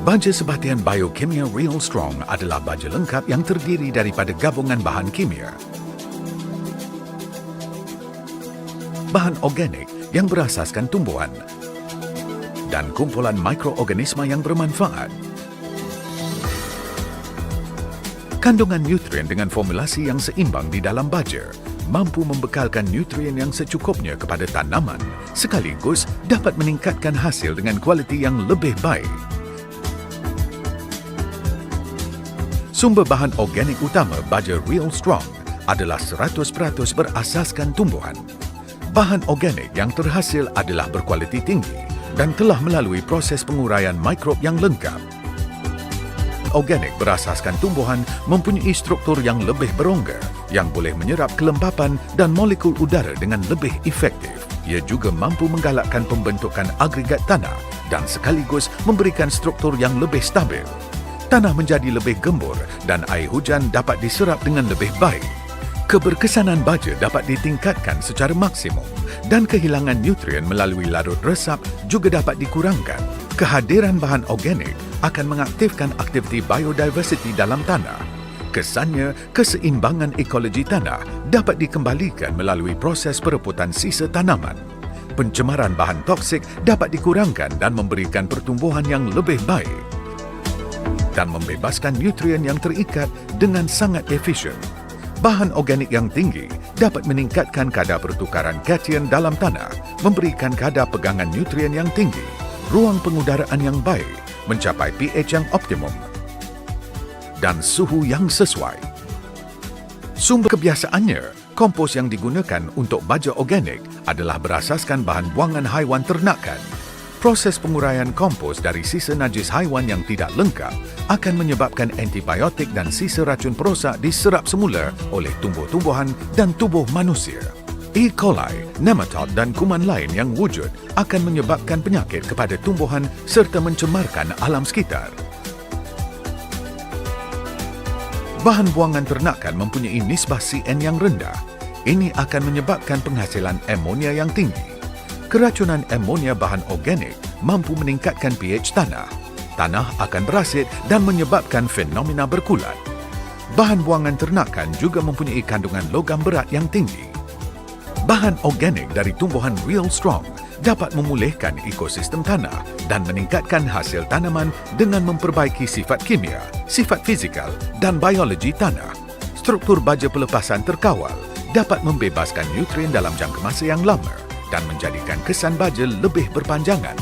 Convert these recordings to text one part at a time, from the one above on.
Baja sebatian biokimia Real Strong adalah baja lengkap yang terdiri daripada gabungan bahan kimia, bahan organik yang berasaskan tumbuhan, dan kumpulan mikroorganisma yang bermanfaat. Kandungan nutrien dengan formulasi yang seimbang di dalam baja mampu membekalkan nutrien yang secukupnya kepada tanaman sekaligus dapat meningkatkan hasil dengan kualiti yang lebih baik. Sumber bahan organik utama baja Real Strong adalah 100% berasaskan tumbuhan. Bahan organik yang terhasil adalah berkualiti tinggi dan telah melalui proses penguraian mikrob yang lengkap. Organik berasaskan tumbuhan mempunyai struktur yang lebih berongga yang boleh menyerap kelembapan dan molekul udara dengan lebih efektif. Ia juga mampu menggalakkan pembentukan agregat tanah dan sekaligus memberikan struktur yang lebih stabil. Tanah menjadi lebih gembur dan air hujan dapat diserap dengan lebih baik. Keberkesanan baja dapat ditingkatkan secara maksimum dan kehilangan nutrien melalui larut resap juga dapat dikurangkan. Kehadiran bahan organik akan mengaktifkan aktiviti biodiversity dalam tanah. Kesannya, keseimbangan ekologi tanah dapat dikembalikan melalui proses pereputan sisa tanaman. Pencemaran bahan toksik dapat dikurangkan dan memberikan pertumbuhan yang lebih baik dan membebaskan nutrien yang terikat dengan sangat efisien. Bahan organik yang tinggi dapat meningkatkan kadar pertukaran kation dalam tanah, memberikan kadar pegangan nutrien yang tinggi, ruang pengudaraan yang baik, mencapai pH yang optimum, dan suhu yang sesuai. Sumber kebiasaannya, kompos yang digunakan untuk baja organik adalah berasaskan bahan buangan haiwan ternakan. Proses penguraian kompos dari sisa najis haiwan yang tidak lengkap akan menyebabkan antibiotik dan sisa racun perosak diserap semula oleh tumbuh-tumbuhan dan tubuh manusia. E. coli, nematod dan kuman lain yang wujud akan menyebabkan penyakit kepada tumbuhan serta mencemarkan alam sekitar. Bahan buangan ternakan mempunyai nisbah CN yang rendah. Ini akan menyebabkan penghasilan amonia yang tinggi. Keracunan amonia bahan organik mampu meningkatkan pH tanah. Tanah akan berasid dan menyebabkan fenomena berkulat. Bahan buangan ternakan juga mempunyai kandungan logam berat yang tinggi. Bahan organik dari tumbuhan Real Strong dapat memulihkan ekosistem tanah dan meningkatkan hasil tanaman dengan memperbaiki sifat kimia, sifat fizikal dan biologi tanah. Struktur baja pelepasan terkawal dapat membebaskan nutrien dalam jangka masa yang lama dan menjadikan kesan baja lebih berpanjangan.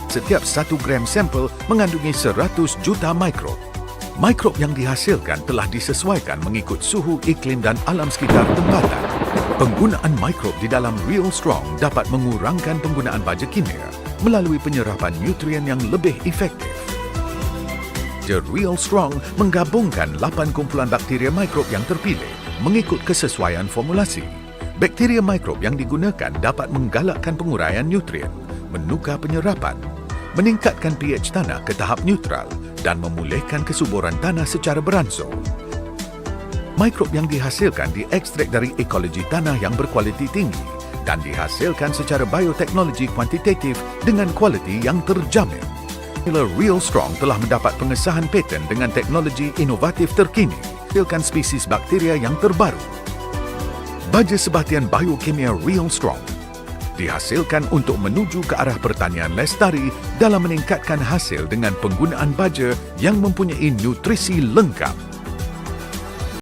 Setiap 1 gram sampel mengandungi 100 juta mikrob. Mikrob yang dihasilkan telah disesuaikan mengikut suhu, iklim dan alam sekitar tempatan. Penggunaan mikrob di dalam Real Strong dapat mengurangkan penggunaan baja kimia melalui penyerapan nutrien yang lebih efektif. The Real Strong menggabungkan 8 kumpulan bakteria mikrob yang terpilih mengikut kesesuaian formulasi. Bakteria mikrob yang digunakan dapat menggalakkan penguraian nutrien, menukar penyerapan, meningkatkan pH tanah ke tahap neutral dan memulihkan kesuburan tanah secara beransur. Mikrob yang dihasilkan diekstrak dari ekologi tanah yang berkualiti tinggi dan dihasilkan secara bioteknologi kuantitatif dengan kualiti yang terjamin. Real Strong telah mendapat pengesahan paten dengan teknologi inovatif terkini, menghasilkan spesies bakteria yang terbaru. Baja sebatian biokimia Real Strong dihasilkan untuk menuju ke arah pertanian lestari dalam meningkatkan hasil dengan penggunaan baja yang mempunyai nutrisi lengkap.